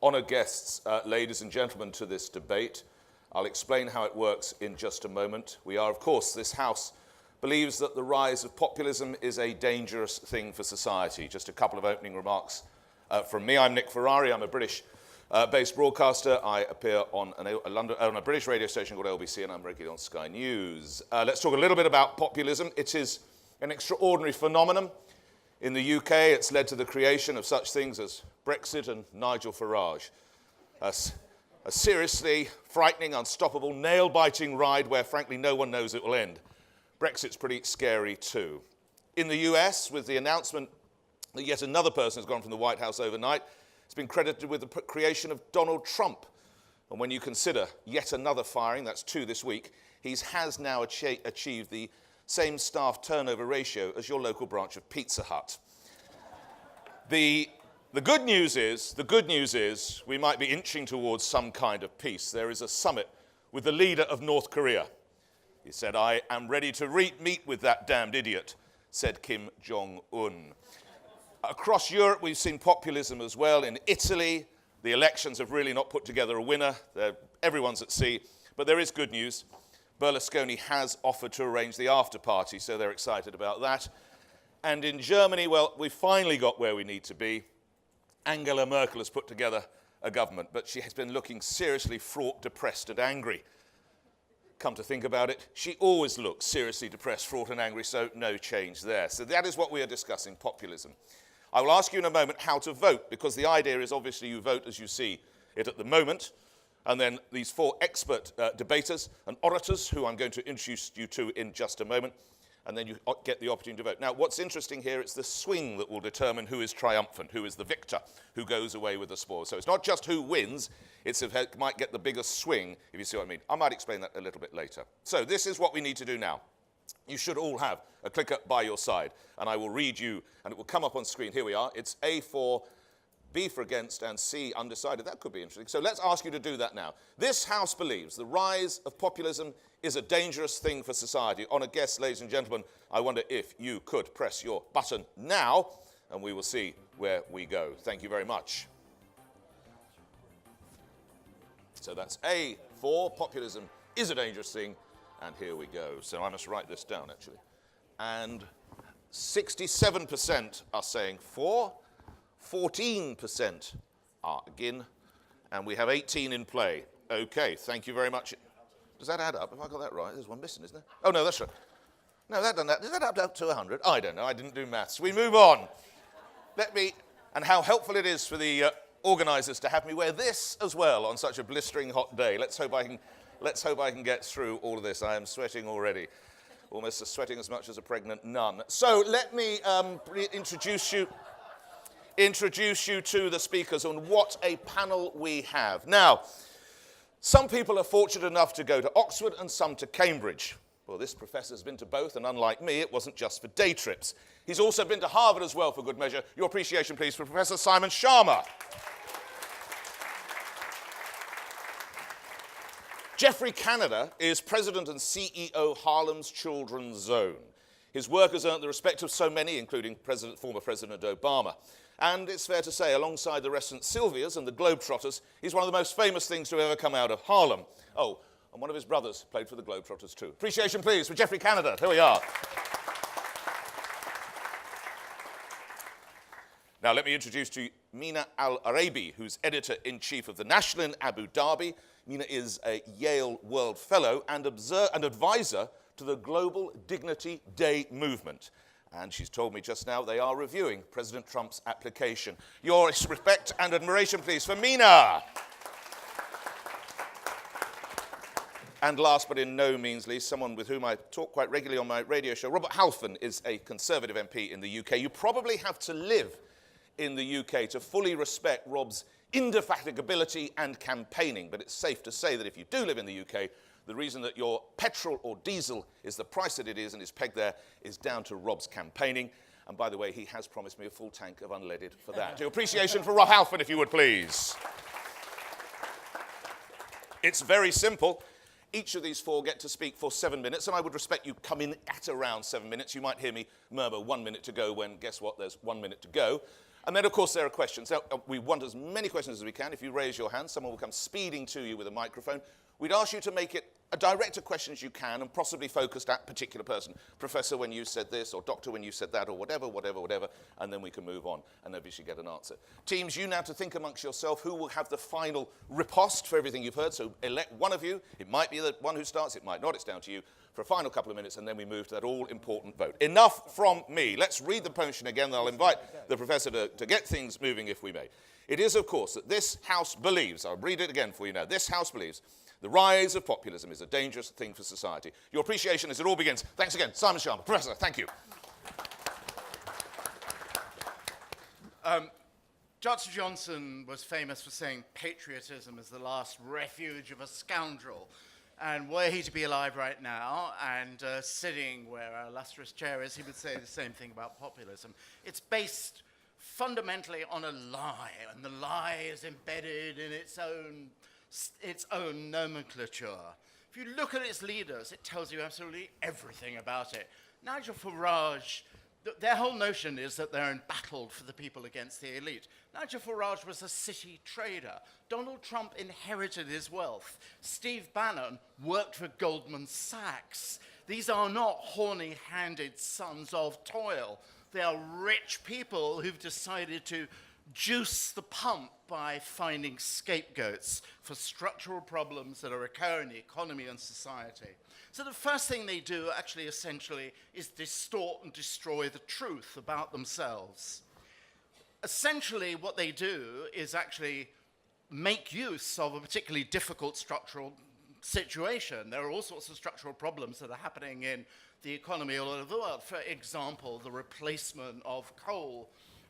honoured guests, ladies and gentlemen, to this debate. I'll explain how it works in just a moment. We are, of course, this House believes that the rise of populism is a dangerous thing for society. Just a couple of opening remarks from me. I'm Nick Ferrari. I'm a British-based broadcaster. I appear on a British radio station called LBC, and I'm regularly on Sky News. Let's talk a little bit about populism. It is an extraordinary phenomenon. In the UK, it's led to the creation of such things as Brexit and Nigel Farage. A seriously frightening, unstoppable, nail-biting ride where, frankly, no one knows it will end. Brexit's pretty scary, too. In the US, with the announcement that yet another person has gone from the White House overnight, it's been credited with the creation of Donald Trump. And when you consider yet another firing, that's 2 this week, he has now achieved the same staff turnover ratio as your local branch of Pizza Hut. The good news is we might be inching towards some kind of peace. There is a summit with the leader of North Korea. He said, "I am ready to meet with that damned idiot," said Kim Jong-un. Across Europe, we've seen populism as well. In Italy, the elections have really not put together a winner. Everyone's at sea. But there is good news. Berlusconi has offered to arrange the after-party, so they're excited about that. And in Germany, well, we finally got where we need to be. Angela Merkel has put together a government, but she has been looking seriously fraught, depressed, and angry. Come to think about it, she always looks seriously depressed, fraught, and angry, so no change there. So that is what we are discussing, populism. I will ask you in a moment how to vote, because the idea is obviously you vote as you see it at the moment. And then these 4 expert debaters and orators, who I'm going to introduce you to in just a moment, and then you get the opportunity to vote. Now, what's interesting here, it's the swing that will determine who is triumphant, who is the victor, who goes away with the spoils. So it's not just who wins, it's who might get the biggest swing, if you see what I mean. I might explain that a little bit later. So this is what we need to do now. You should all have a clicker by your side, and I will read you, and it will come up on screen. Here we are. It's A for B for against, and C undecided. That could be interesting. So let's ask you to do that now. This House believes the rise of populism is a dangerous thing for society. Honoured guests, ladies and gentlemen, I wonder if you could press your button now, and we will see where we go. Thank you very much. So that's A for populism is a dangerous thing, and here we go. So I must write this down, actually. And 67% are saying for. 14% are again, and we have 18 in play. Okay, thank you very much. Does that add up? Have I got that right? There's one missing, isn't there? Oh, no, that's right. No, that done that. Does that add up to 100? I don't know. I didn't do maths. We move on. And how helpful it is for the organisers to have me wear this as well on such a blistering hot day. Let's hope I can get through all of this. I am sweating already. Almost sweating as much as a pregnant nun. So let me introduce you to the speakers, and what a panel we have. Now, some people are fortunate enough to go to Oxford and some to Cambridge. Well, this professor's been to both, and unlike me, it wasn't just for day trips. He's also been to Harvard as well, for good measure. Your appreciation, please, for Professor Simon Schama. Geoffrey Canada is President and CEO Harlem's Children's Zone. His work has earned the respect of so many, including former President Obama. And it's fair to say, alongside the resident Sylvias and the Globetrotters, he's one of the most famous things to ever come out of Harlem. Oh, and one of his brothers played for the Globetrotters too. Appreciation, please, for Geoffrey Canada. Here we are. Now, let me introduce to you Mina Al-Oraibi, who's editor-in-chief of The National in Abu Dhabi. Mina is a Yale World Fellow and advisor to the Global Dignity Day movement. And she's told me just now they are reviewing President Trump's application. Your respect and admiration, please, for Mina. And last but in no means least, someone with whom I talk quite regularly on my radio show, Robert Halfon is a Conservative MP in the UK. You probably have to live in the UK to fully respect Rob's indefatigability and campaigning. But it's safe to say that if you do live in the UK, the reason that your petrol or diesel is the price that it is and is pegged there is down to Rob's campaigning. And by the way, he has promised me a full tank of unleaded for that. Your appreciation for Rob Halfon, if you would, please. It's very simple. Each of these 4 get to speak for 7 minutes, and I would respect you come in at around 7 minutes. You might hear me murmur 1 minute to go when, guess what, there's 1 minute to go. And then, of course, there are questions. Now, we want as many questions as we can. If you raise your hand, someone will come speeding to you with a microphone. We'd ask you to make it a direct question as you can and possibly focused at a particular person. Professor, when you said this, or doctor, when you said that, or whatever, and then we can move on and obviously get an answer. Teams, you now to think amongst yourself who will have the final riposte for everything you've heard. So elect one of you. It might be the one who starts, it might not. It's down to you for a final couple of minutes, and then we move to that all-important vote. Enough from me. Let's read the motion again. I'll invite the professor to get things moving, if we may. It is, of course, that this House believes, I'll read it again for you now, this House believes the rise of populism is a dangerous thing for society. Your appreciation as it all begins. Thanks again. Simon Schama. Professor, thank you. Dr. Johnson was famous for saying patriotism is the last refuge of a scoundrel. And were he to be alive right now and sitting where our illustrious chair is, he would say the same thing about populism. It's based fundamentally on a lie, and the lie is embedded in its own nomenclature. If you look at its leaders, it tells you absolutely everything about it. Nigel Farage, their whole notion is that they're embattled for the people against the elite. Nigel Farage was a city trader. Donald Trump inherited his wealth. Steve Bannon worked for Goldman Sachs. These are not horny-handed sons of toil. They are rich people who've decided to juice the pump by finding scapegoats for structural problems that are occurring in the economy and society. So the first thing they do, actually, essentially, is distort and destroy the truth about themselves. Essentially, what they do is actually make use of a particularly difficult structural situation. There are all sorts of structural problems that are happening in the economy all over the world. For example, the replacement of coal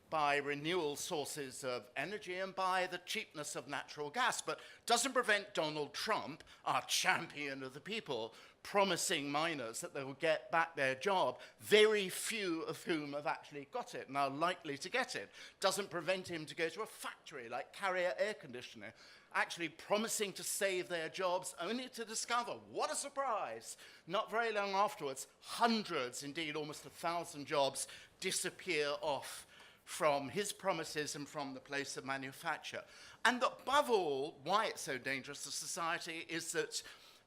by renewable sources of energy and by the cheapness of natural gas, but doesn't prevent Donald Trump, our champion of the people, promising miners that they will get back their job, very few of whom have actually got it and are likely to get it. Doesn't prevent him to go to a factory like Carrier Air Conditioning, actually promising to save their jobs, only to discover, what a surprise, not very long afterwards, hundreds, indeed almost 1,000 jobs disappear off from his promises and from the place of manufacture. And above all, why it's so dangerous to society is that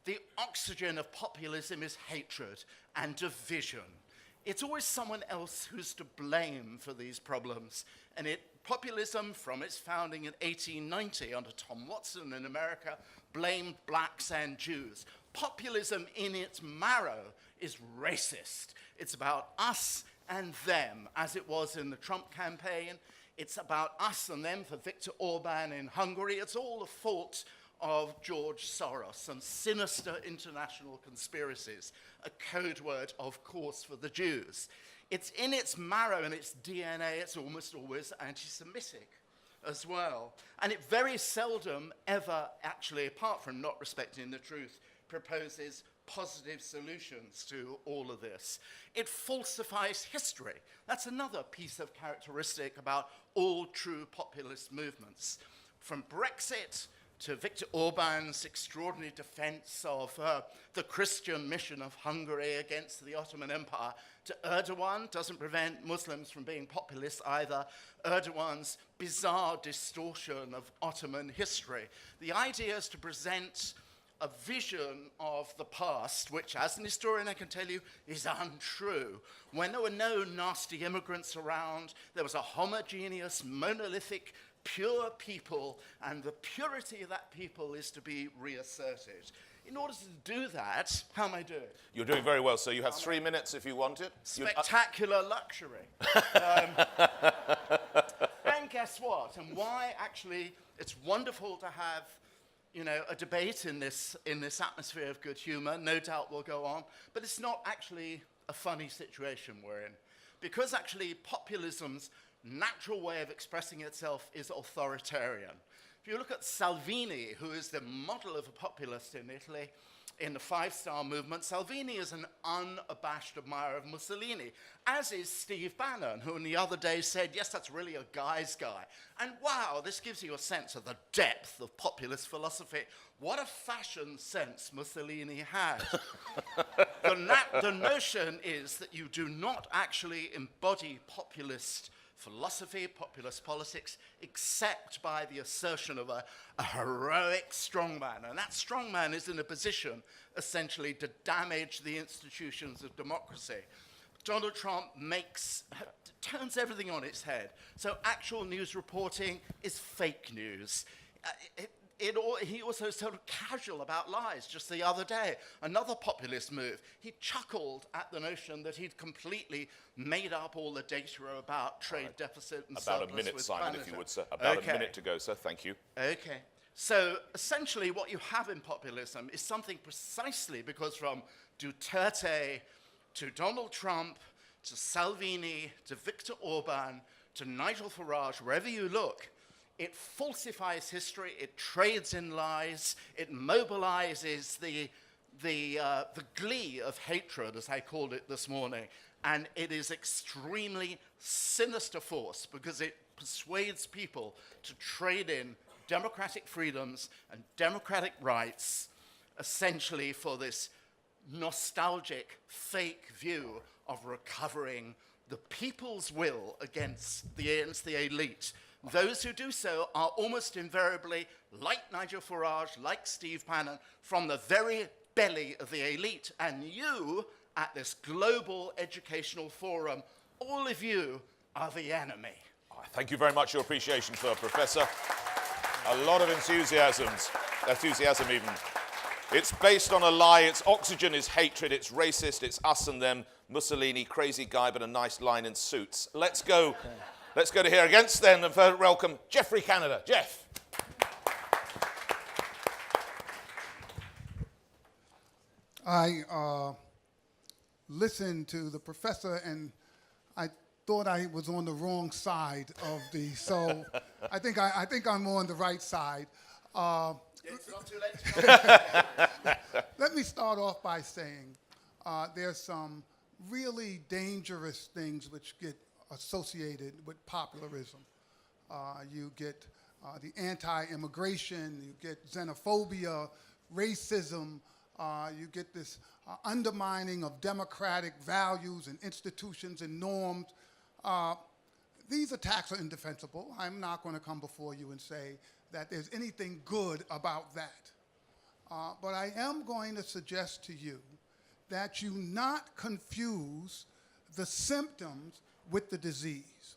the oxygen of populism is hatred and division. It's always someone else who's to blame for these problems. And populism, from its founding in 1890 under Tom Watson in America, blamed blacks and Jews. Populism in its marrow is racist. It's about us and them, as it was in the Trump campaign. It's about us and them for Viktor Orban in Hungary. It's all the fault of George Soros and sinister international conspiracies, a code word, of course, for the Jews. It's in its marrow and its DNA, it's almost always anti-Semitic as well. And it very seldom ever actually, apart from not respecting the truth, proposes positive solutions to all of this. It falsifies history. That's another piece of characteristic about all true populist movements. From Brexit to Viktor Orban's extraordinary defense of the Christian mission of Hungary against the Ottoman Empire, to Erdogan, doesn't prevent Muslims from being populist either, Erdogan's bizarre distortion of Ottoman history. The idea is to present a vision of the past, which, as an historian I can tell you, is untrue. When there were no nasty immigrants around, there was a homogeneous, monolithic, pure people, and the purity of that people is to be reasserted. In order to do that, how am I doing? You're doing very well, sir. You have 3 minutes if you want it. Spectacular luxury. And guess what? And why actually it's wonderful to have, you know, a debate in this atmosphere of good humor. No doubt will go on. But it's not actually a funny situation we're in. Because actually populism's natural way of expressing itself is authoritarian. If you look at Salvini, who is the model of a populist in Italy, in the Five-Star Movement, Salvini is an unabashed admirer of Mussolini, as is Steve Bannon, who in the other day said, yes, that's really a guy's guy. And wow, this gives you a sense of the depth of populist philosophy. What a fashion sense Mussolini had. The notion is that you do not actually embody populist philosophy, populist politics, except by the assertion of a heroic strongman. And that strongman is in a position, essentially, to damage the institutions of democracy. Donald Trump turns everything on its head. So actual news reporting is fake news. He also is sort of casual about lies. Just the other day, another populist move. He chuckled at the notion that he'd completely made up all the data about trade deficit and surplus. About a minute, with Simon, Canada. if you would, sir. About a minute to go, sir. Thank you. Okay. So essentially what you have in populism is something precisely because from Duterte to Donald Trump to Salvini to Viktor Orban to Nigel Farage, wherever you look, it falsifies history, it trades in lies, it mobilizes the glee of hatred, as I called it this morning, and it is extremely sinister force because it persuades people to trade in democratic freedoms and democratic rights essentially for this nostalgic, fake view of recovering the people's will against the elite. Those who do so are almost invariably, like Nigel Farage, like Steve Bannon, from the very belly of the elite. And you, at this global educational forum, all of you are the enemy. Thank you very much, your appreciation, sir, Professor. A lot of enthusiasm even. It's based on a lie, its oxygen is hatred, it's racist, it's us and them, Mussolini, crazy guy, but a nice line in suits. Let's go to here against them and welcome Geoffrey Canada. Jeff. I listened to the professor and I thought I was on the wrong side of so I think I'm on the right side. It's not too late. Let me start off by saying there's some really dangerous things which get associated with popularism. You get the anti-immigration, you get xenophobia, racism, you get this undermining of democratic values and institutions and norms. These attacks are indefensible. I'm not going to come before you and say that there's anything good about that. But I am going to suggest to you that you not confuse the symptoms with the disease.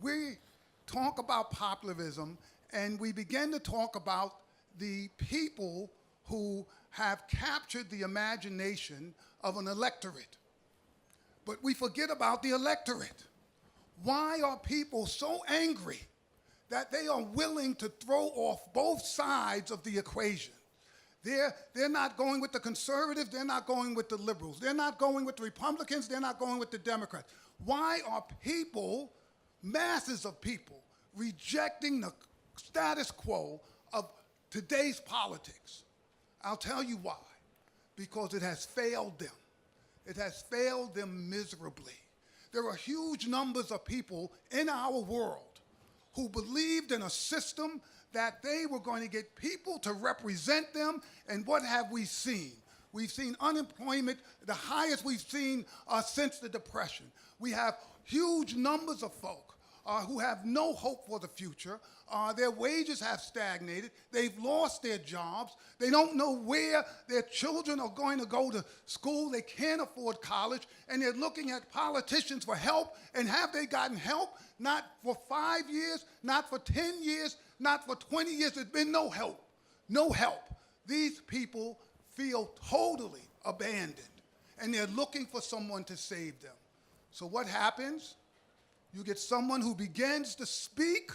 We talk about populism and we begin to talk about the people who have captured the imagination of an electorate. But we forget about the electorate. Why are people so angry that they are willing to throw off both sides of the equation? They're not going with the conservatives, they're not going with the liberals, they're not going with the Republicans, they're not going with the Democrats. Why are people, masses of people, rejecting the status quo of today's politics? I'll tell you why. Because it has failed them. It has failed them miserably. There are huge numbers of people in our world who believed in a system that they were going to get people to represent them, and what have we seen? We've seen unemployment, the highest we've seen since the Depression. We have huge numbers of folk who have no hope for the future. Their wages have stagnated. They've lost their jobs. They don't know where their children are going to go to school. They can't afford college, and they're looking at politicians for help. And have they gotten help? Not for 5 years, not for 10 years, not for 20 years. There's been no help. No help. These people feel totally abandoned, and they're looking for someone to save them. So what happens? You get someone who begins to speak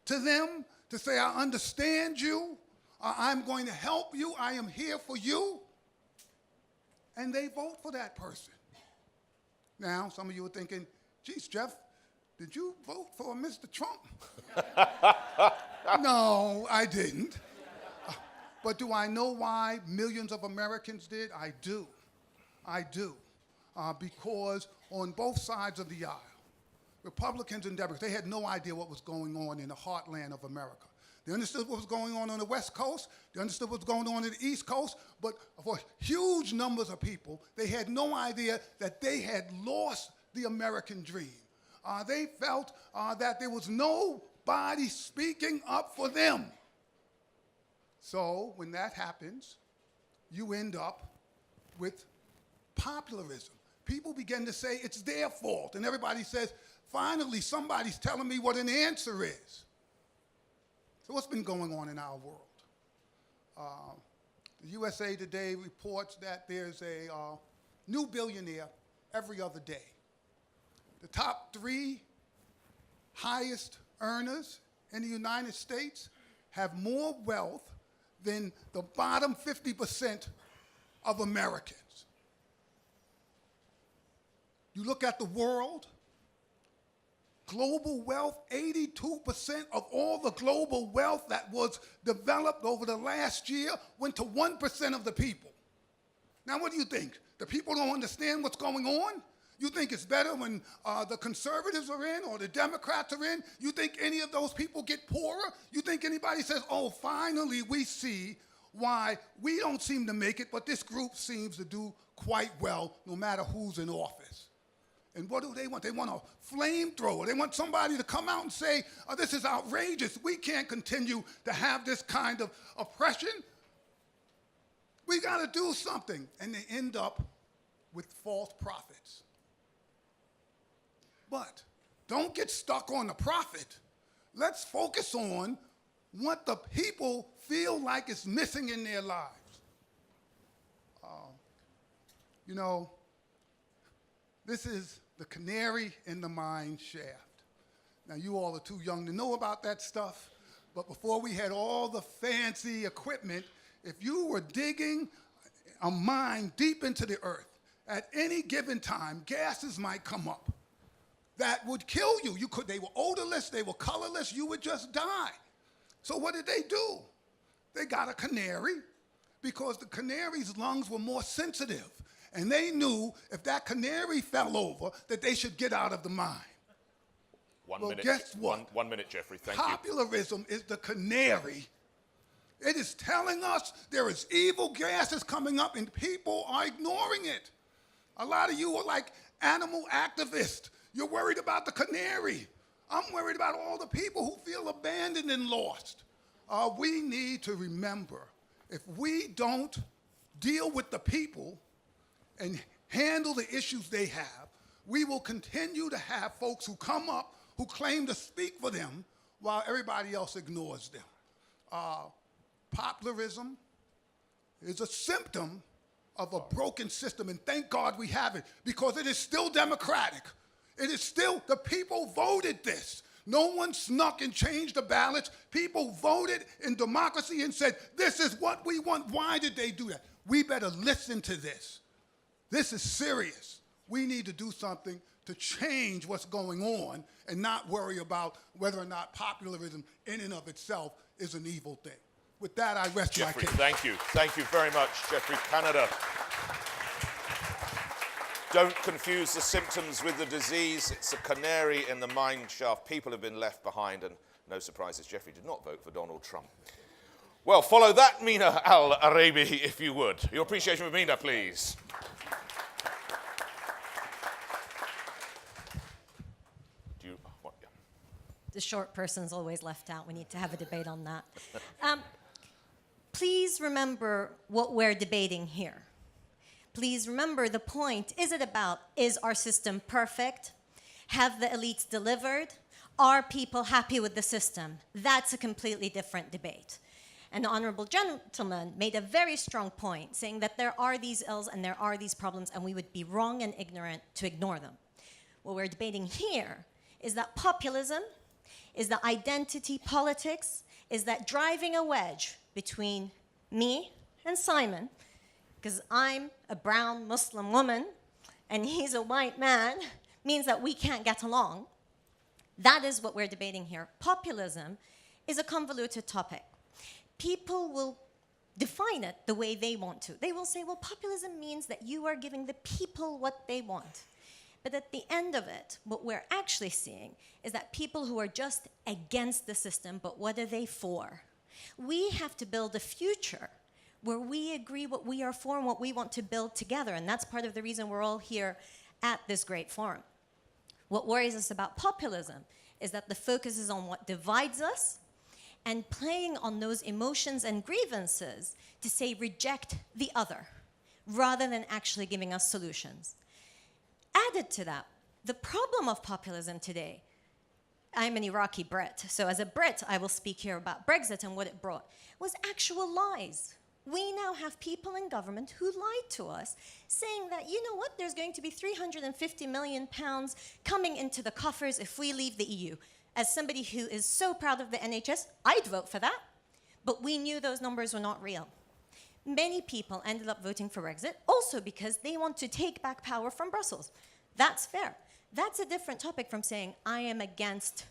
to them, to say, I understand you, I'm going to help you, I am here for you, and they vote for that person. Now, some of you are thinking, geez, Jeff, did you vote for Mr. Trump? No, I didn't. But do I know why millions of Americans did? I do. I do. Because on both sides of the aisle, Republicans and Democrats, they had no idea what was going on in the heartland of America. They understood what was going on the West Coast. They understood what was going on the East Coast. But for huge numbers of people, they had no idea that they had lost the American dream. They felt that there was nobody speaking up for them. So when that happens, you end up with popularism. People begin to say it's their fault, and everybody says, finally, somebody's telling me what an answer is. So what's been going on in our world? The USA Today reports that there's a new billionaire every other day. The top 3 highest earners in the United States have more wealth than the bottom 50% of Americans. You look at the world, global wealth, 82% of all the global wealth that was developed over the last year went to 1% of the people. Now, what do you think? The people don't understand what's going on? You think it's better when the conservatives are in or the Democrats are in? You think any of those people get poorer? You think anybody says, oh, finally we see why we don't seem to make it, but this group seems to do quite well no matter who's in office? And what do they want? They want a flamethrower. They want somebody to come out and say, oh, this is outrageous. We can't continue to have this kind of oppression. We got to do something. And they end up with false prophets. But don't get stuck on the prophet. Let's focus on what the people feel like is missing in their lives. You know, this is the canary in the mine shaft. Now, you all are too young to know about that stuff, but before we had all the fancy equipment, if you were digging a mine deep into the earth, at any given time, gases might come up that would kill you. They were odorless, they were colorless, you would just die. So what did they do? They got a canary because the canary's lungs were more sensitive. And they knew if that canary fell over, that they should get out of the mine. One well, minute. Guess what? One minute, Geoffrey. Thank you. Popularism is the canary. It is telling us there is evil gases coming up and people are ignoring it. A lot of you are like animal activists. You're worried about the canary. I'm worried about all the people who feel abandoned and lost. We need to remember, if we don't deal with the people and handle the issues they have, we will continue to have folks who come up who claim to speak for them while everybody else ignores them. Popularism is a symptom of a broken system, and thank God we have it, because it is still democratic. It is still, the people voted this. No one snuck and changed the ballots. People voted in democracy and said, this is what we want. Why did they do that? We better listen to this. This is serious. We need to do something to change what's going on and not worry about whether or not popularism in and of itself is an evil thing. With that, I rest my case. Thank you. Thank you very much, Geoffrey Canada. Don't confuse the symptoms with the disease. It's a canary in the mine shaft. People have been left behind, and no surprises, Geoffrey did not vote for Donald Trump. Well, follow that, Mina Oraibi, if you would. Your appreciation for Mina, please. The short person's always left out. We need to have a debate on that. Please remember what we're debating here. Please remember the point. Is it about, is our system perfect? Have the elites delivered? Are people happy with the system? That's a completely different debate. And the honorable gentleman made a very strong point, saying that there are these ills and there are these problems, and we would be wrong and ignorant to ignore them. What we're debating here is that populism, is that identity politics, is that driving a wedge between me and Simon, because I'm a brown Muslim woman and he's a white man, means that we can't get along. That is what we're debating here. Populism is a convoluted topic. People will define it the way they want to. They will say, well, populism means that you are giving the people what they want. But at the end of it, what we're actually seeing is that people who are just against the system, but what are they for? We have to build a future where we agree what we are for and what we want to build together. And that's part of the reason we're all here at this great forum. What worries us about populism is that the focus is on what divides us and playing on those emotions and grievances to say reject the other, rather than actually giving us solutions. Added to that, the problem of populism today, I'm an Iraqi Brit, so as a Brit, I will speak here about Brexit and what it brought, was actual lies. We now have people in government who lied to us, saying that, you know what, there's going to be £350 million coming into the coffers if we leave the EU. As somebody who is so proud of the NHS, I'd vote for that. But we knew those numbers were not real. Many people ended up voting for Brexit also because they want to take back power from Brussels. That's fair. That's a different topic from saying, I am against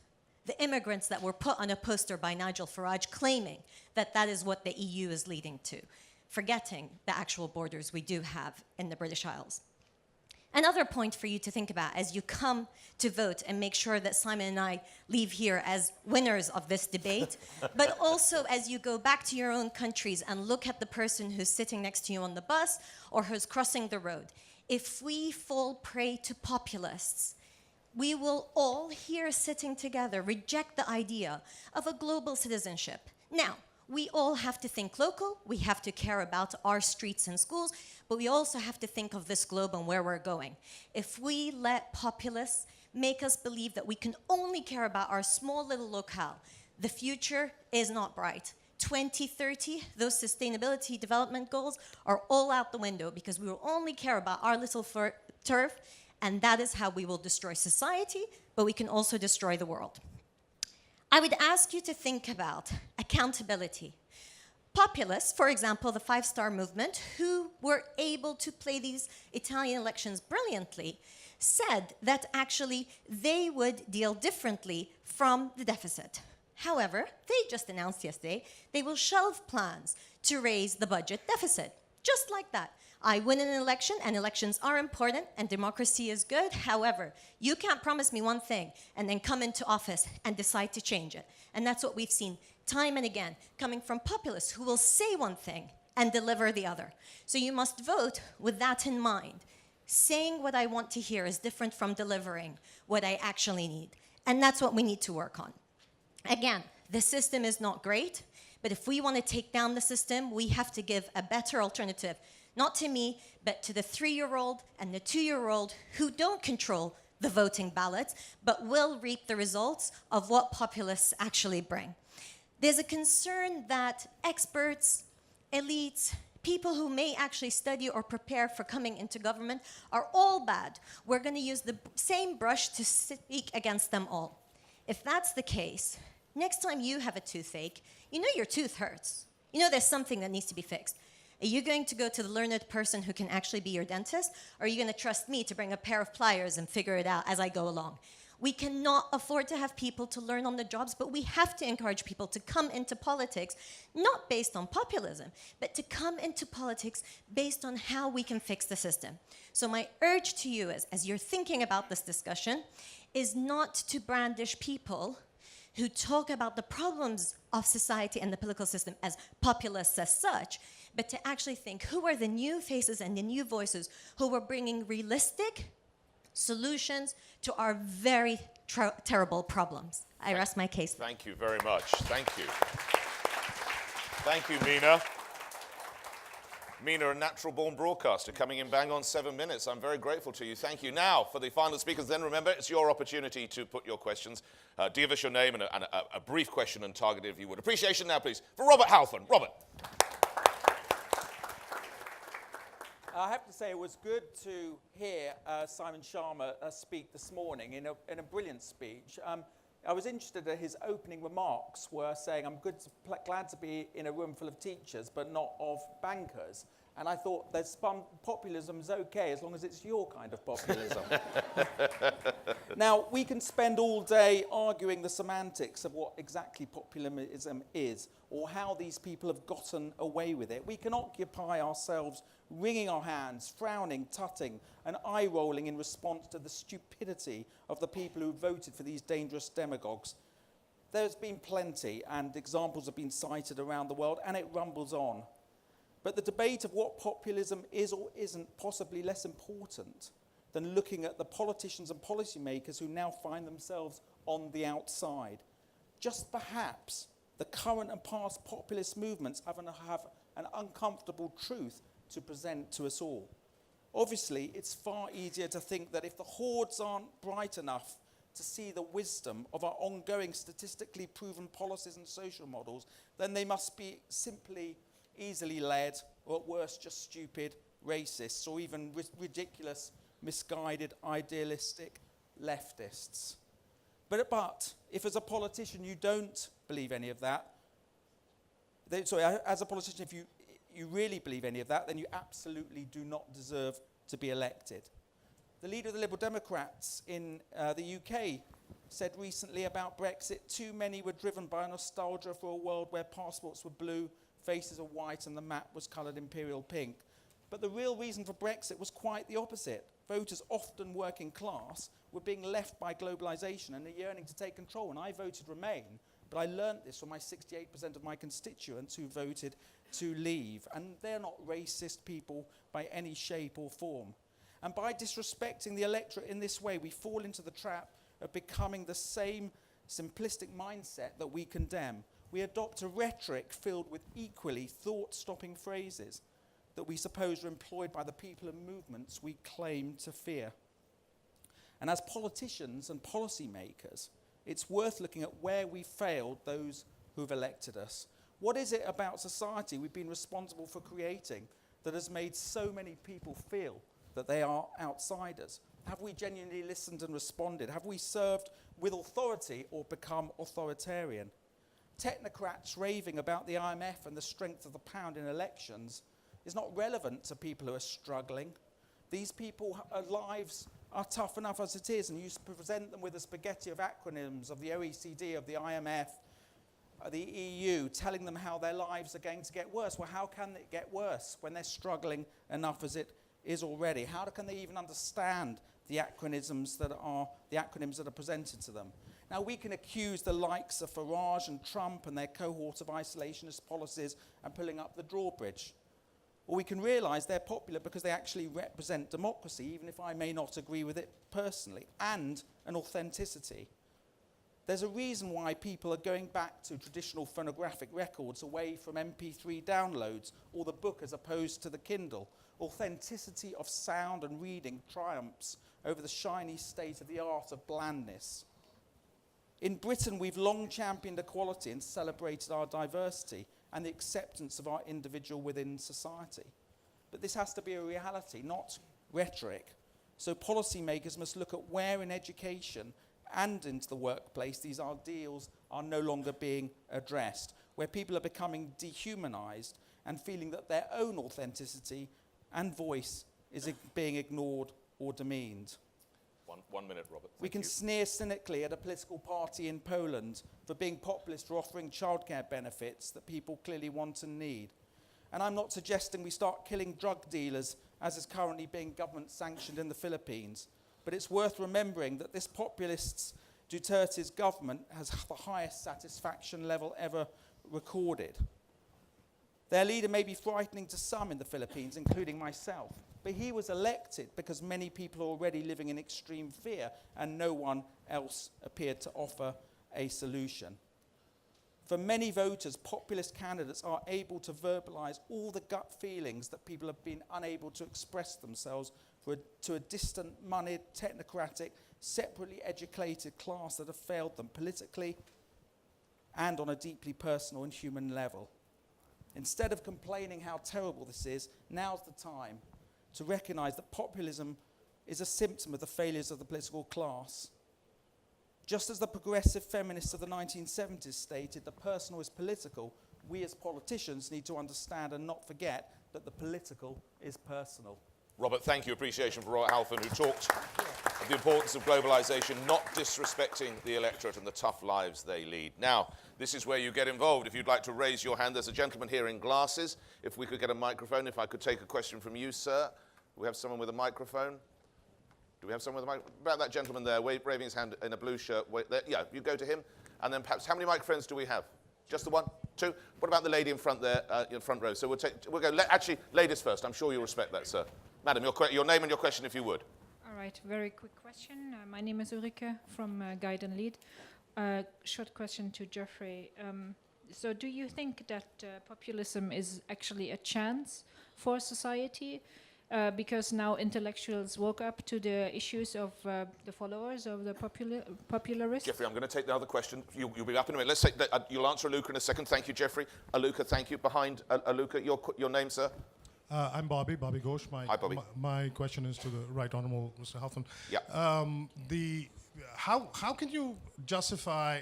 the immigrants that were put on a poster by Nigel Farage claiming that that is what the EU is leading to, forgetting the actual borders we do have in the British Isles. Another point for you to think about as you come to vote and make sure that Simon and I leave here as winners of this debate, but also as you go back to your own countries and look at the person who's sitting next to you on the bus or who's crossing the road. If we fall prey to populists, we will all here sitting together reject the idea of a global citizenship. Now, we all have to think local, we have to care about our streets and schools, but we also have to think of this globe and where we're going. If we let populists make us believe that we can only care about our small little locale, the future is not bright. 2030, those sustainability development goals are all out the window because we will only care about our little turf, and that is how we will destroy society, but we can also destroy the world. I would ask you to think about accountability. Populists, for example, the Five Star Movement, who were able to play these Italian elections brilliantly, said that actually they would deal differently from the deficit. However, they just announced yesterday they will shelve plans to raise the budget deficit, just like that. I win an election, and elections are important, and democracy is good. However, you can't promise me one thing and then come into office and decide to change it. And that's what we've seen time and again, coming from populists who will say one thing and deliver the other. So you must vote with that in mind. Saying what I want to hear is different from delivering what I actually need. And that's what we need to work on. Again, the system is not great, but if we want to take down the system, we have to give a better alternative. Not to me, but to the 3-year-old and the 2-year-old who don't control the voting ballots, but will reap the results of what populists actually bring. There's a concern that experts, elites, people who may actually study or prepare for coming into government are all bad. We're going to use the same brush to speak against them all. If that's the case, next time you have a toothache, you know your tooth hurts. You know there's something that needs to be fixed. Are you going to go to the learned person who can actually be your dentist? Or are you going to trust me to bring a pair of pliers and figure it out as I go along? We cannot afford to have people to learn on the jobs, but we have to encourage people to come into politics, not based on populism, but to come into politics based on how we can fix the system. So my urge to you is, as you're thinking about this discussion, is not to brandish people who talk about the problems of society and the political system as populists as such, but to actually think who are the new faces and the new voices who are bringing realistic solutions to our very terrible problems. I rest my case. Thank you very much. Thank you. Thank you, Mina. Mina, a natural-born broadcaster, coming in bang on 7 minutes. I'm very grateful to you. Thank you. Now, for the final speakers, then remember, it's your opportunity to put your questions. Give us your name and a brief question and target if you would. Appreciation now, please, for Robert Halfon. Robert. I have to say it was good to hear Simon Schama speak this morning in a brilliant speech. I was interested that his opening remarks were saying, I'm glad to be in a room full of teachers, but not of bankers. And I thought populism is okay as long as it's your kind of populism. Now, we can spend all day arguing the semantics of what exactly populism is, or how these people have gotten away with it. We can occupy ourselves wringing our hands, frowning, tutting, and eye-rolling in response to the stupidity of the people who voted for these dangerous demagogues. There's been plenty, and examples have been cited around the world, and it rumbles on. But the debate of what populism is or isn't possibly less important than looking at the politicians and policymakers who now find themselves on the outside. Just perhaps the current and past populist movements have an uncomfortable truth to present to us all. Obviously, it's far easier to think that if the hordes aren't bright enough to see the wisdom of our ongoing statistically proven policies and social models, then they must be simply easily led, or at worst just stupid racists, or even ridiculous, misguided, idealistic leftists. But if as a politician you don't believe any of that, as a politician, if you really believe any of that, then you absolutely do not deserve to be elected. The leader of the Liberal Democrats in the UK said recently about Brexit, too many were driven by nostalgia for a world where passports were blue, faces were white, and the map was coloured imperial pink. But the real reason for Brexit was quite the opposite. Voters, often working class, were being left by globalisation and are yearning to take control. And I voted Remain, but I learnt this from my 68% of my constituents who voted to leave. And they're not racist people by any shape or form. And by disrespecting the electorate in this way, we fall into the trap of becoming the same simplistic mindset that we condemn. We adopt a rhetoric filled with equally thought-stopping phrases that we suppose are employed by the people and movements we claim to fear. And as politicians and policymakers, it's worth looking at where we failed those who've elected us. What is it about society we've been responsible for creating that has made so many people feel that they are outsiders? Have we genuinely listened and responded? Have we served with authority or become authoritarian? Technocrats raving about the IMF and the strength of the pound in elections is not relevant to people who are struggling. These people's lives are tough enough as it is, and you present them with a spaghetti of acronyms of the OECD, of the IMF, the EU, telling them how their lives are going to get worse. Well, how can it get worse when they're struggling enough as it is already? How can they even understand the acronyms that are presented to them? Now, we can accuse the likes of Farage and Trump and their cohort of isolationist policies and pulling up the drawbridge. Or we can realise they're popular because they actually represent democracy, even if I may not agree with it personally, and an authenticity. There's a reason why people are going back to traditional phonographic records, away from MP3 downloads or the book as opposed to the Kindle. Authenticity of sound and reading triumphs over the shiny state-of-the-art of blandness. In Britain, we've long championed equality and celebrated our diversity and the acceptance of our individual within society. But this has to be a reality, not rhetoric. So policymakers must look at where in education and into the workplace these ideals are no longer being addressed, where people are becoming dehumanized and feeling that their own authenticity and voice is being ignored or demeaned. 1 minute, Robert. We can sneer cynically at a political party in Poland for being populist or offering childcare benefits that people clearly want and need. And I'm not suggesting we start killing drug dealers, as is currently being government sanctioned in the Philippines. But it's worth remembering that this populist Duterte's government has the highest satisfaction level ever recorded. Their leader may be frightening to some in the Philippines, including myself. But he was elected because many people are already living in extreme fear and no one else appeared to offer a solution. For many voters, populist candidates are able to verbalise all the gut feelings that people have been unable to express themselves to a distant, moneyed, technocratic, separately educated class that have failed them politically and on a deeply personal and human level. Instead of complaining how terrible this is, now's the time to recognise that populism is a symptom of the failures of the political class. Just as the progressive feminists of the 1970s stated, the personal is political, we as politicians need to understand and not forget that the political is personal. Robert, thank you. Appreciation for Robert Halfon, who talked of the importance of globalisation, not disrespecting the electorate and the tough lives they lead. Now, this is where you get involved. If you'd like to raise your hand, there's a gentleman here in glasses. If we could get a microphone, if I could take a question from you, sir. We have someone with a microphone. Do we have someone with a microphone? About that gentleman there, waving his hand in a blue shirt. Wait there. Yeah, you go to him. And then perhaps, how many microphones do we have? Just the one? Two? What about the lady in front there, in front row? So we'll go, actually, ladies first. I'm sure you'll respect that, sir. Madam, your name and your question, if you would. All Right, very quick question. My name is Ulrike from Guide and Lead. Short question to Geoffrey. So do you think that populism is actually a chance for society? Because now intellectuals woke up to the issues of the followers of the popularists? Geoffrey, I'm going to take the other question. You'll be up in a minute. Let's take you'll answer Aluka in a second. Thank you, Geoffrey. Aluka, thank you. Behind Aluka, your name, sir? I'm Bobby Ghosh. Hi, Bobby. My question is to the Right Honourable Mr. Halfon. Yeah. How can you justify,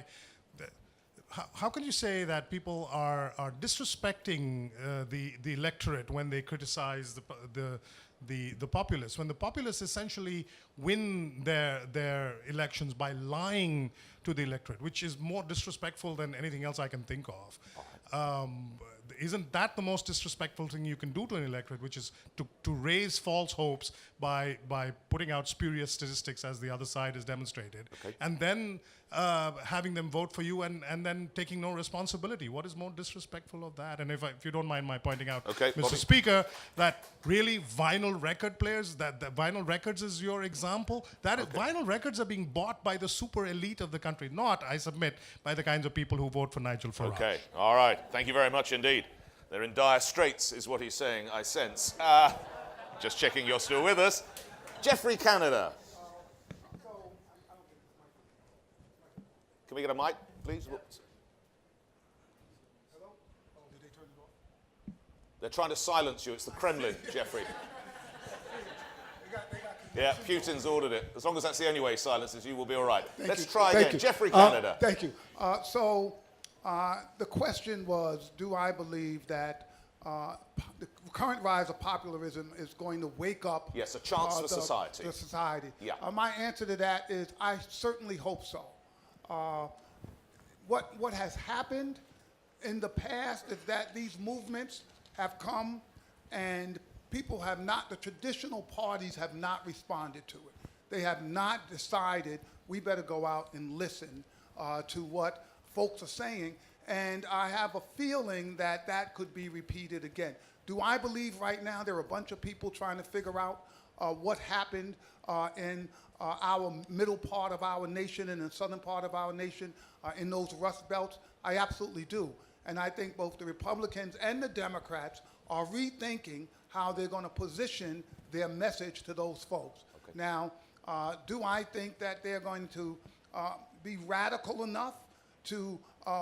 how can you say that people are disrespecting the electorate when they criticize the populists, when the populists essentially win their elections by lying to the electorate, which is more disrespectful than anything else I can think of. Isn't that the most disrespectful thing you can do to an electorate, which is to raise false hopes by putting out spurious statistics, as the other side has demonstrated, and then having them vote for you and then taking no responsibility? What is more disrespectful of that? And if you don't mind my pointing out, Mr. Bobby. Speaker, that really vinyl record players, that vinyl records is your example, that vinyl records are being bought by the super elite of the country, not, I submit, by the kinds of people who vote for Nigel Farage. Okay, all right. Thank you very much indeed. They're in dire straits, is what he's saying, I sense. Just checking you're still with us. Geoffrey Canada. Can we get a mic, please? They're trying to silence you. It's the Kremlin, Geoffrey. Yeah, Putin's ordered it. As long as that's the only way he silences you, we'll be all right. Let's try again. Geoffrey Canada. Thank you. The question was, do I believe that the current rise of popularism is going to wake up Yes, a chance for society. the society? Yeah. My answer to that is I certainly hope so. What has happened in the past is that these movements have come and people have not, the traditional parties have not responded to it. They have not decided we better go out and listen to what folks are saying. And I have a feeling that that could be repeated again. Do I believe right now there are a bunch of people trying to figure out what happened in our middle part of our nation and the southern part of our nation in those rust belts? I absolutely do. And I think both the Republicans and the Democrats are rethinking how they're going to position their message to those folks. Okay. Now, do I think that they're going to be radical enough to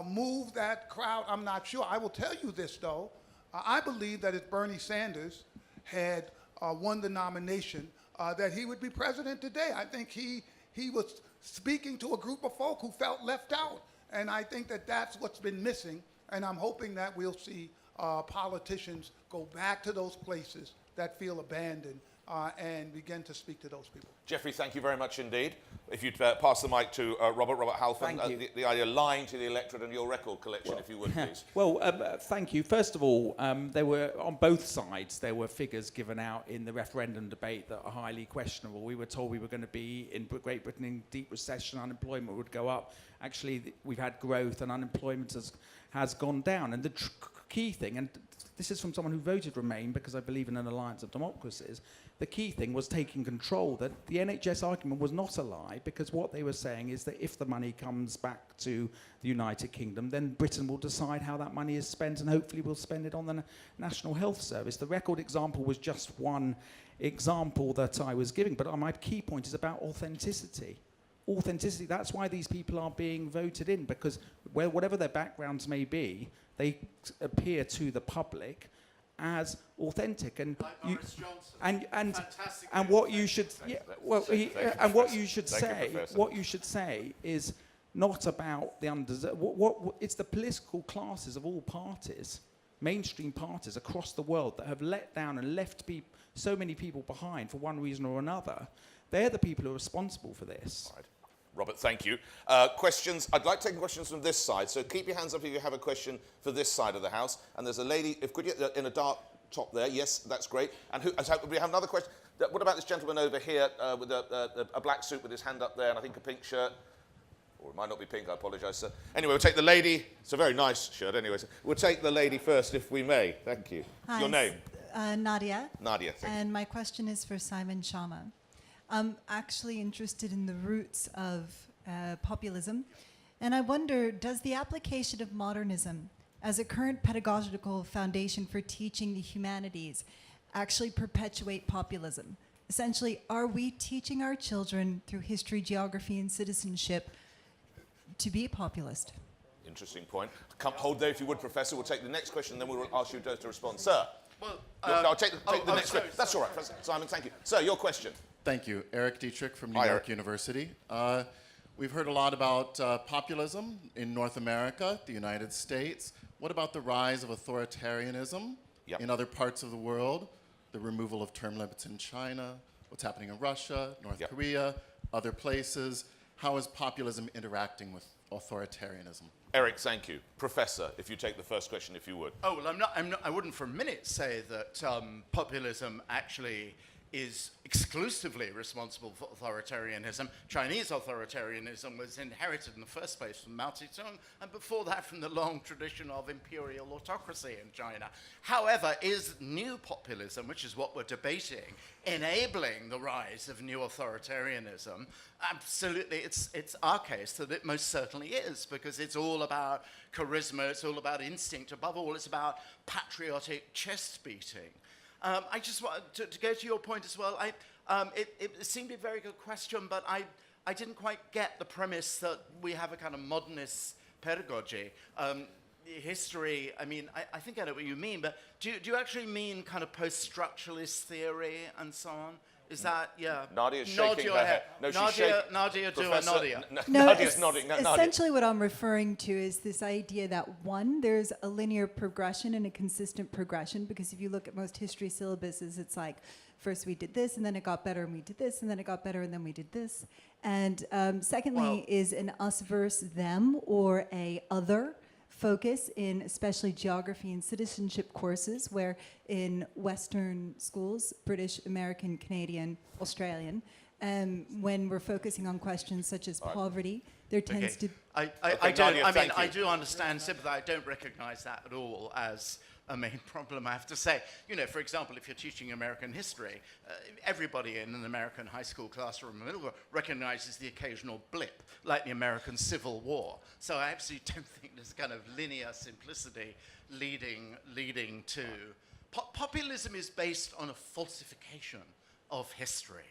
move that crowd? I'm not sure. I will tell you this, though. I believe that if Bernie Sanders had won the nomination, that he would be president today. I think he was speaking to a group of folk who felt left out. And I think that that's what's been missing. And I'm hoping that we'll see politicians go back to those places that feel abandoned and begin to speak to those people. Geoffrey, thank you very much indeed. If you'd pass the mic to Robert Halfon, Thank you. The idea lying to the electorate and your record collection, if you would, please. Well, thank you. First of all, there were, on both sides, there were figures given out in the referendum debate that are highly questionable. We were told we were going to be in Great Britain in deep recession, unemployment would go up. Actually, we've had growth and unemployment has gone down. And the key thing, and this is from someone who voted Remain because I believe in an alliance of democracies, the key thing was taking control, that the NHS argument was not a lie, because what they were saying is that if the money comes back to the United Kingdom, then Britain will decide how that money is spent and hopefully we'll spend it on the National Health Service. The record example was just one example that I was giving, but my key point is about authenticity. Authenticity, that's why these people are being voted in, because whatever their backgrounds may be, they appear to the public as authentic, and like you, Boris Johnson. and what you should what you should say is not about the undeserved. It's the political classes of all parties, mainstream parties across the world, that have let down and left so many people behind for one reason or another. They're the people who are responsible for this. Right. Robert, thank you. Questions? I'd like to take questions from this side, so keep your hands up if you have a question for this side of the House. And there's a lady, if could you, in a dark top there. Yes, that's great. And we have another question. What about this gentleman over here with a black suit with his hand up there and I think a pink shirt? Or it might not be pink, I apologise, sir. Anyway, we'll take the lady. It's a very nice shirt anyway. So we'll take the lady first, if we may. Thank you. Hi, your name? Nadia. Nadia, thank you. And my question is for Simon Schama. I'm actually interested in the roots of populism. And I wonder, does the application of modernism as a current pedagogical foundation for teaching the humanities actually perpetuate populism? Essentially, are we teaching our children through history, geography, and citizenship to be a populist? Interesting point. Hold there if you would, Professor. We'll take the next question, then we'll ask you to respond. Sir? Well, I'll take the next sorry, question. That's all right, Professor Simon, thank you. Sir, your question. Thank you. Eric Dietrich from New Hi, York Eric. University. We've heard a lot about populism in North America, the United States. What about the rise of authoritarianism in other parts of the world? The removal of term limits in China, what's happening in Russia, North Korea, other places. How is populism interacting with authoritarianism? Eric, thank you. Professor, if you take the first question, if you would. Oh, well, I wouldn't for a minute say that populism actually is exclusively responsible for authoritarianism. Chinese authoritarianism was inherited in the first place from Mao Zedong, and before that from the long tradition of imperial autocracy in China. However, is new populism, which is what we're debating, enabling the rise of new authoritarianism? Absolutely, it's our case that it most certainly is, because it's all about charisma, it's all about instinct, above all, it's about patriotic chest beating. I just want to go to your point as well. It seemed to be a very good question, but I didn't quite get the premise that we have a kind of modernist pedagogy. History, I mean, I think I know what you mean, but do you actually mean kind of post-structuralist theory and so on? Is that, yeah? Nadia's shaking her head. No, she's shaking. Nadia, do a Professor, Nadia. Nadia's nodding. No, Nadia. Essentially what I'm referring to is this idea that, one, there's a linear progression and a consistent progression, because if you look at most history syllabuses, it's like, first we did this, and then it got better, and we did this, and then it got better, and then we did this. And secondly is an us versus them, or a other focus in especially geography and citizenship courses, where in Western schools, British, American, Canadian, Australian, when we're focusing on questions such as poverty, there tends to... I do understand, sympathize. I don't recognize that at all as a main problem, I have to say. You know, for example, if you're teaching American history, everybody in an American high school classroom recognizes the occasional blip, like the American Civil War. So I absolutely don't think there's kind of linear simplicity leading to... Populism is based on a falsification of history.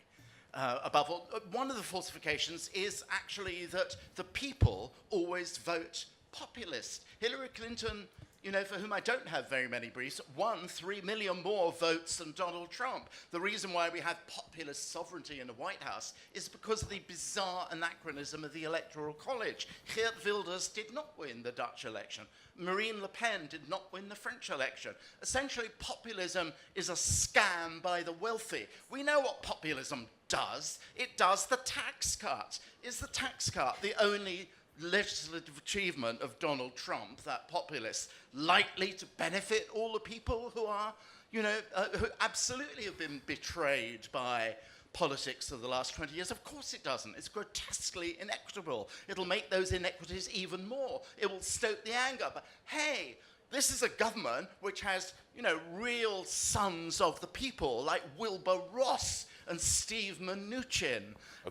Above all, one of the falsifications is actually that the people always vote populist. Hillary Clinton, you know, for whom I don't have very many briefs, won 3 million more votes than Donald Trump. The reason why we have populist sovereignty in the White House is because of the bizarre anachronism of the Electoral College. Geert Wilders did not win the Dutch election. Marine Le Pen did not win the French election. Essentially, populism is a scam by the wealthy. We know what populism does. It does the tax cut. Is the tax cut the only legislative achievement of Donald Trump, that populist, likely to benefit all the people who are, you know, who absolutely have been betrayed by politics of the last 20 years? Of course it doesn't. It's grotesquely inequitable. It'll make those inequities even more. It will stoke the anger. But hey, this is a government which has, you know, real sons of the people like Wilbur Ross and Steve Mnuchin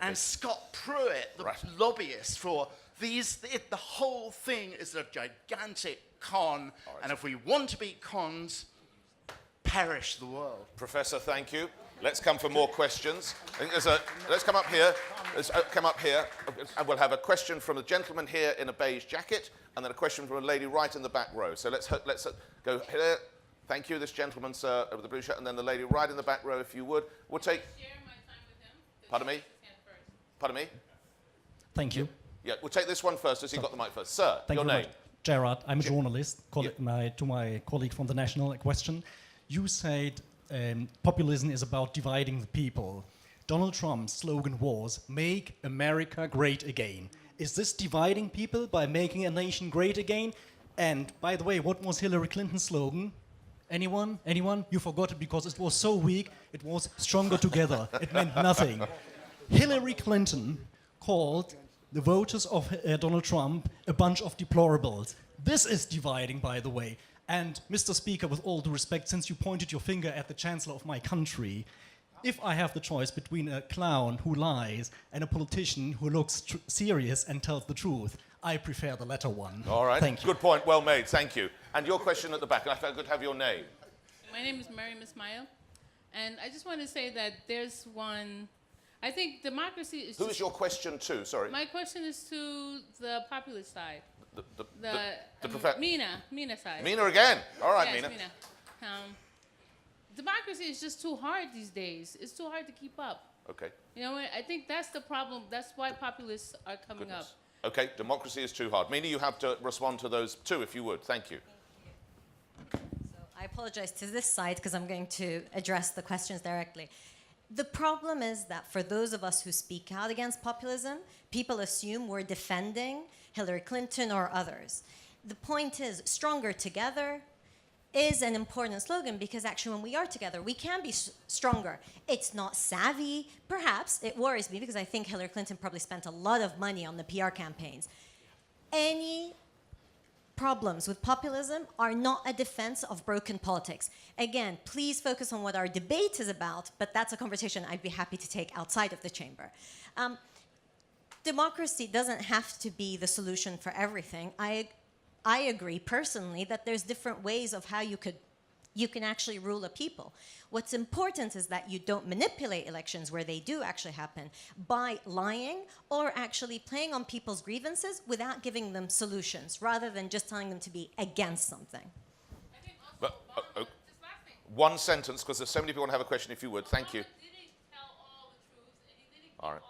and Scott Pruitt, the lobbyist for these. The whole thing is a gigantic con, and if we want to be cons, perish the world. Professor, thank you. Let's come for more questions. I think there's let's come up here. Let's come up here. And we'll have a question from a gentleman here in a beige jacket, and then a question from a lady right in the back row. So let's go here. Thank you, this gentleman, sir, with the blue shirt, and then the lady right in the back row, if you would. We'll take... Pardon me? Pardon me? Thank you. Yeah, we'll take this one first, as he got the mic first. Sir, your name? Much. Gerard, I'm a journalist. To my colleague from the National, a question. You said populism is about dividing the people. Donald Trump's slogan was, "Make America Great Again." Is this dividing people by making a nation great again? And by the way, what was Hillary Clinton's slogan? Anyone? Anyone? You forgot it because it was so weak. It was stronger together. It meant nothing. Hillary Clinton called the voters of Donald Trump a bunch of deplorables. This is dividing, by the way. And Mr. Speaker, with all due respect, since you pointed your finger at the Chancellor of my country, If I have the choice between a clown who lies and a politician who looks serious and tells the truth, I prefer the latter one. All right. Thank you. Good point. Well made. Thank you. And your question at the back. If I could have your name. My name is Mariam Ismail. And I just want to say that there's one... I think democracy is... Who is your question to? Sorry. My question is to the populist side. Mina side. Mina again. All right, yes, Mina. Democracy is just too hard these days. It's too hard to keep up. Okay. You know, I think that's the problem. That's why populists are coming up. Okay, democracy is too hard. Mina, you have to respond to those two, if you would. Thank you. So I apologize to this side because I'm going to address the questions directly. The problem is that for those of us who speak out against populism, people assume we're defending Hillary Clinton or others. The point is, stronger together is an important slogan because actually when we are together, we can be stronger. It's not savvy. Perhaps it worries me because I think Hillary Clinton probably spent a lot of money on the PR campaigns. Any problems with populism are not a defense of broken politics. Again, please focus on what our debate is about, but that's a conversation I'd be happy to take outside of the chamber. Democracy doesn't have to be the solution for everything. I agree personally that there's different ways of how you can actually rule a people. What's important is that you don't manipulate elections where they do actually happen by lying or actually playing on people's grievances without giving them solutions, rather than just telling them to be against something. But, one sentence, because there's so many people want to have a question, if you would. Thank you. All right.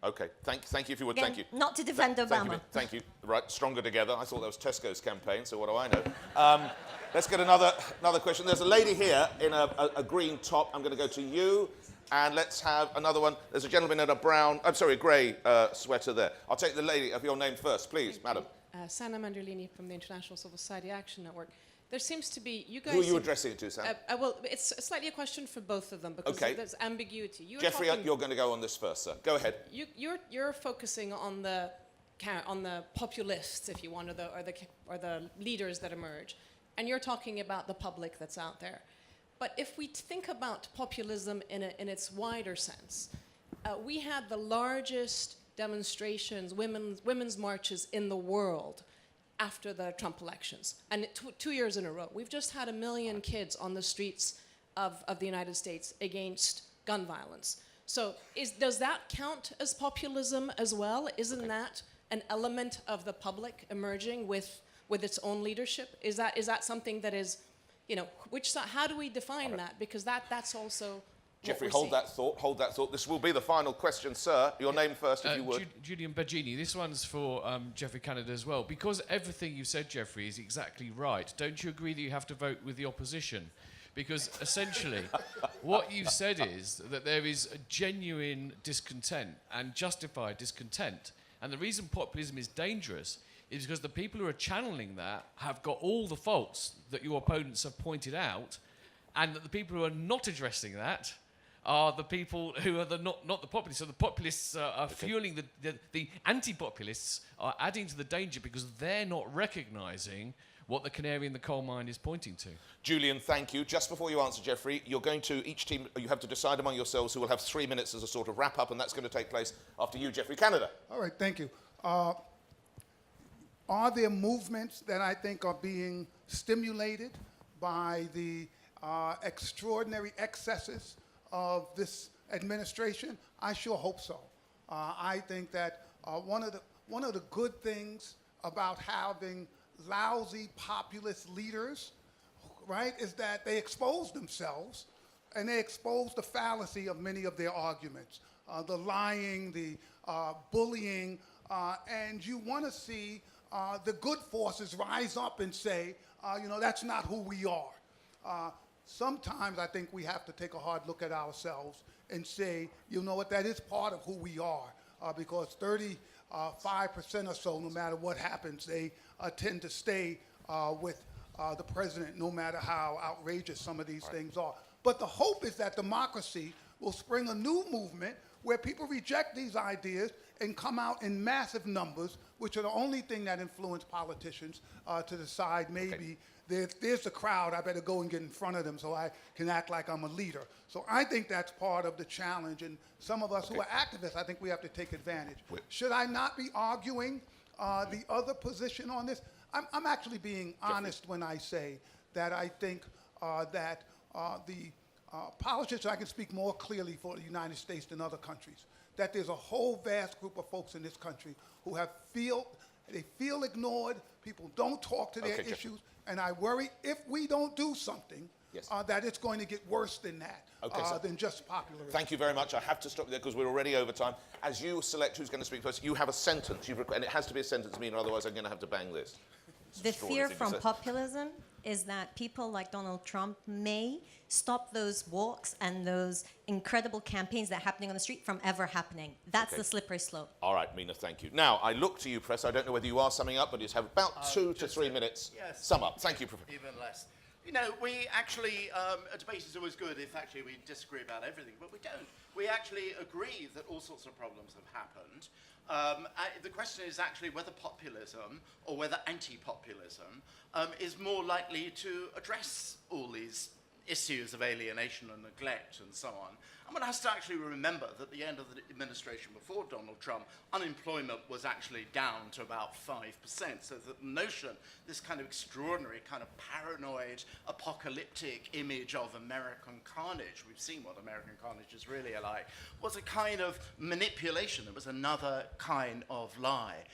Okay, thank you if you would. Again, thank you. Not to defend Obama. Thank you. Right, stronger together. I thought that was Tesco's campaign, so what do I know? Let's get another question. There's a lady here in a green top. I'm going to go to you, and let's have another one. There's a gentleman in a grey sweater there. I'll take the lady of your name first, please, madam. Sana Manderlini from the International Civil Society Action Network. There seems to be, you guys... Who are you addressing it to, Sam? Well, it's slightly a question for both of them because there's ambiguity. Geoffrey, you're going to go on this first, sir. Go ahead. You're focusing on the populists, if you want, or the leaders that emerge, and you're talking about the public that's out there. But if we think about populism in its wider sense, we had the largest demonstrations, women's marches in the world after the Trump elections, and 2 years in a row. We've just had 1 million kids on the streets of the United States against gun violence. So does that count as populism as well? Isn't that an element of the public emerging with its own leadership? Is that something that is, how do we define that? Because that's also Geoffrey, hold that thought. This will be the final question, sir. Your name first, if you would. Julian Baggini, this one's for Geoffrey Canada as well. Because everything you said, Geoffrey, is exactly right, don't you agree that you have to vote with the opposition? Because essentially, what you've said is that there is a genuine discontent and justified discontent. And the reason populism is dangerous is because the people who are channeling that have got all the faults that your opponents have pointed out, and that the people who are not addressing that are the people who are not the populists. So the populists are fueling the anti-populists are adding to the danger because they're not recognising what the canary in the coal mine is pointing to. Julian, thank you. Just before you answer, Geoffrey, each team, you have to decide among yourselves who will have 3 minutes as a sort of wrap-up, and that's going to take place after you, Geoffrey Canada. All right, thank you. Are there movements that I think are being stimulated by the extraordinary excesses of this administration? I sure hope so. I think that one of the good things about having lousy populist leaders, right, is that they expose themselves and they expose the fallacy of many of their arguments, the lying, the bullying, and you want to see the good forces rise up and say, that's not who we are. Sometimes I think we have to take a hard look at ourselves and say, you know what, that is part of who we are, because 35% or so, no matter what happens, they tend to stay with the president, no matter how outrageous some of these things are. But the hope is that democracy will spring a new movement where people reject these ideas and come out in massive numbers, which are the only thing that influence politicians to decide maybe there's a crowd, I better go and get in front of them so I can act like I'm a leader. So I think that's part of the challenge, and some of us who are activists, I think we have to take advantage. Should I not be arguing the other position on this? I'm actually being honest when I say that I think that the politicians, I can speak more clearly for the United States than other countries, that there's a whole vast group of folks in this country who they feel ignored, people don't talk to their issues, and I worry if we don't do something, that it's going to get worse than that, than just populism. Thank you very much. I have to stop you there because we're already over time. As you select who's going to speak first, you have a sentence, and it has to be a sentence, Mina, otherwise I'm going to have to bang this. The fear from populism is that people like Donald Trump may stop those walks and those incredible campaigns that are happening on the street from ever happening. That's the slippery slope. All right, Mina, thank you. Now, I look to you, Professor. I don't know whether you are summing up, but you have about 2 to 3 minutes. Yes. Sum up. Thank you, Professor. Even less. You know, we actually, a debate is always good if actually we disagree about everything, but we don't. We actually agree that all sorts of problems have happened. The question is actually whether populism or whether anti-populism is more likely to address all these issues of alienation and neglect and so on. And one has to actually remember that at the end of the administration before Donald Trump, unemployment was actually down to about 5%. So the notion, this kind of extraordinary, kind of paranoid, apocalyptic image of American carnage, we've seen what American carnage is really like, was a kind of manipulation. It was another kind of lie.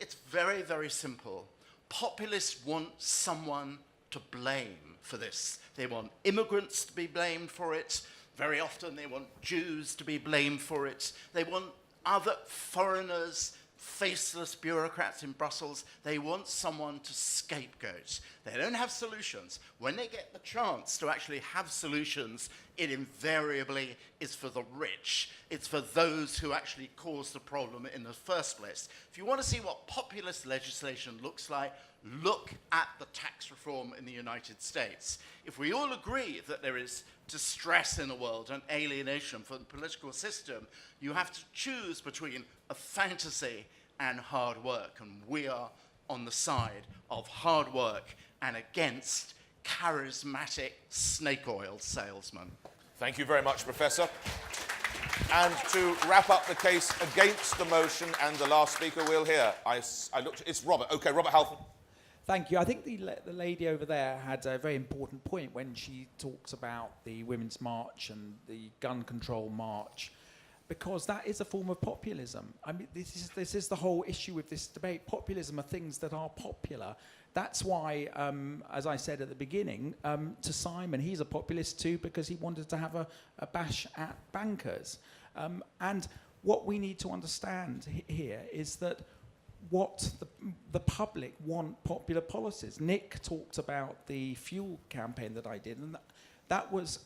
It's very, very simple. Populists want someone to blame for this. They want immigrants to be blamed for it. Very often they want Jews to be blamed for it. They want other foreigners, faceless bureaucrats in Brussels. They want someone to scapegoat. They don't have solutions. When they get the chance to actually have solutions, it invariably is for the rich. It's for those who actually caused the problem in the first place. If you want to see what populist legislation looks like, look at the tax reform in the United States. If we all agree that there is distress in the world and alienation from the political system, you have to choose between a fantasy and hard work. And we are on the side of hard work and against charismatic snake oil salesmen. Thank you very much, Professor. And to wrap up the case against the motion, and the last speaker we'll hear, it's Robert. Okay, Robert Halfon. Thank you. I think the lady over there had a very important point when she talks about the Women's March and the gun control march, because that is a form of populism. I mean, this is the whole issue with this debate. Populism are things that are popular. That's why, as I said at the beginning, to Simon, he's a populist too because he wanted to have a bash at bankers. And what we need to understand here is that what the public want popular policies. Nick talked about the fuel campaign that I did, and that was,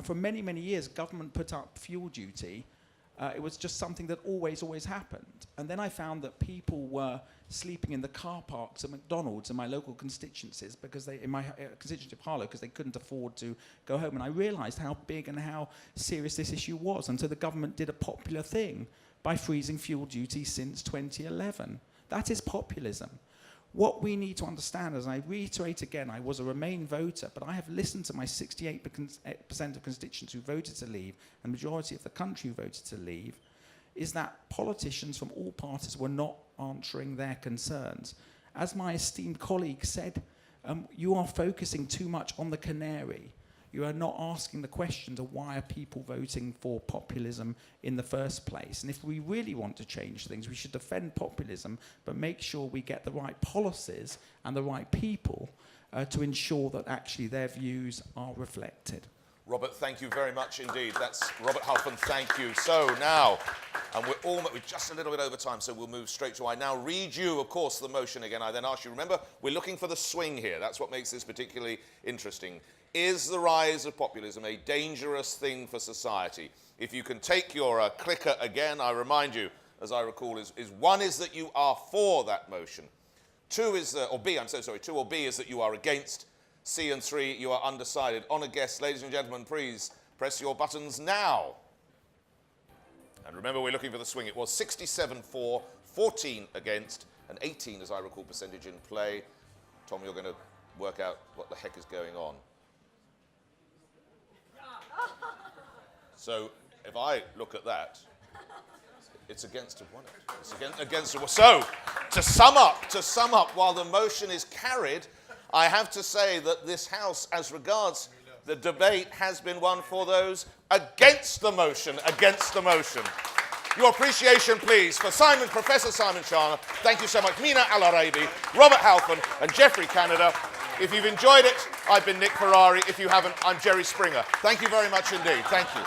for many, many years, government put up fuel duty. It was just something that always happened. And then I found that people were sleeping in the car parks at McDonald's in my local constituencies, in my constituency of Harlow, because they couldn't afford to go home. And I realised how big and how serious this issue was. And so the government did a popular thing by freezing fuel duty since 2011. That is populism. What we need to understand, as I reiterate again, I was a Remain voter, but I have listened to my 68% of constituents who voted to leave, and the majority of the country who voted to leave, is that politicians from all parties were not answering their concerns. As my esteemed colleague said, you are focusing too much on the canary. You are not asking the questions of why are people voting for populism in the first place. And if we really want to change things, we should defend populism, but make sure we get the right policies and the right people to ensure that actually their views are reflected. Robert, thank you very much indeed. That's Robert Halfon, thank you. So now, and we're just a little bit over time, so we'll move straight to I now read you, of course, the motion again. I then ask you, remember, we're looking for the swing here. That's what makes this particularly interesting. Is the rise of populism a dangerous thing for society? If you can take your clicker again, I remind you, as I recall, is one is that you are for that motion. 2 is, or B, I'm so sorry, 2 or B is that you are against. C and 3, you are undecided. Honour guests, ladies and gentlemen, please press your buttons now. And remember, we're looking for the swing. It was 67 for, 14 against, and 18, as I recall, percentage in play. Tom, you're going to work out what the heck is going on. So if I look at that, it's against a one. It's against a one. So to sum up, while the motion is carried, I have to say that this House, as regards the debate, has been one for those against the motion, Your appreciation, please, for Professor Simon Schama. Thank you so much. Mina Oraibi, Robert Halfon, and Geoffrey Canada. If you've enjoyed it, I've been Nick Ferrari. If you haven't, I'm Jerry Springer. Thank you very much indeed. Thank you.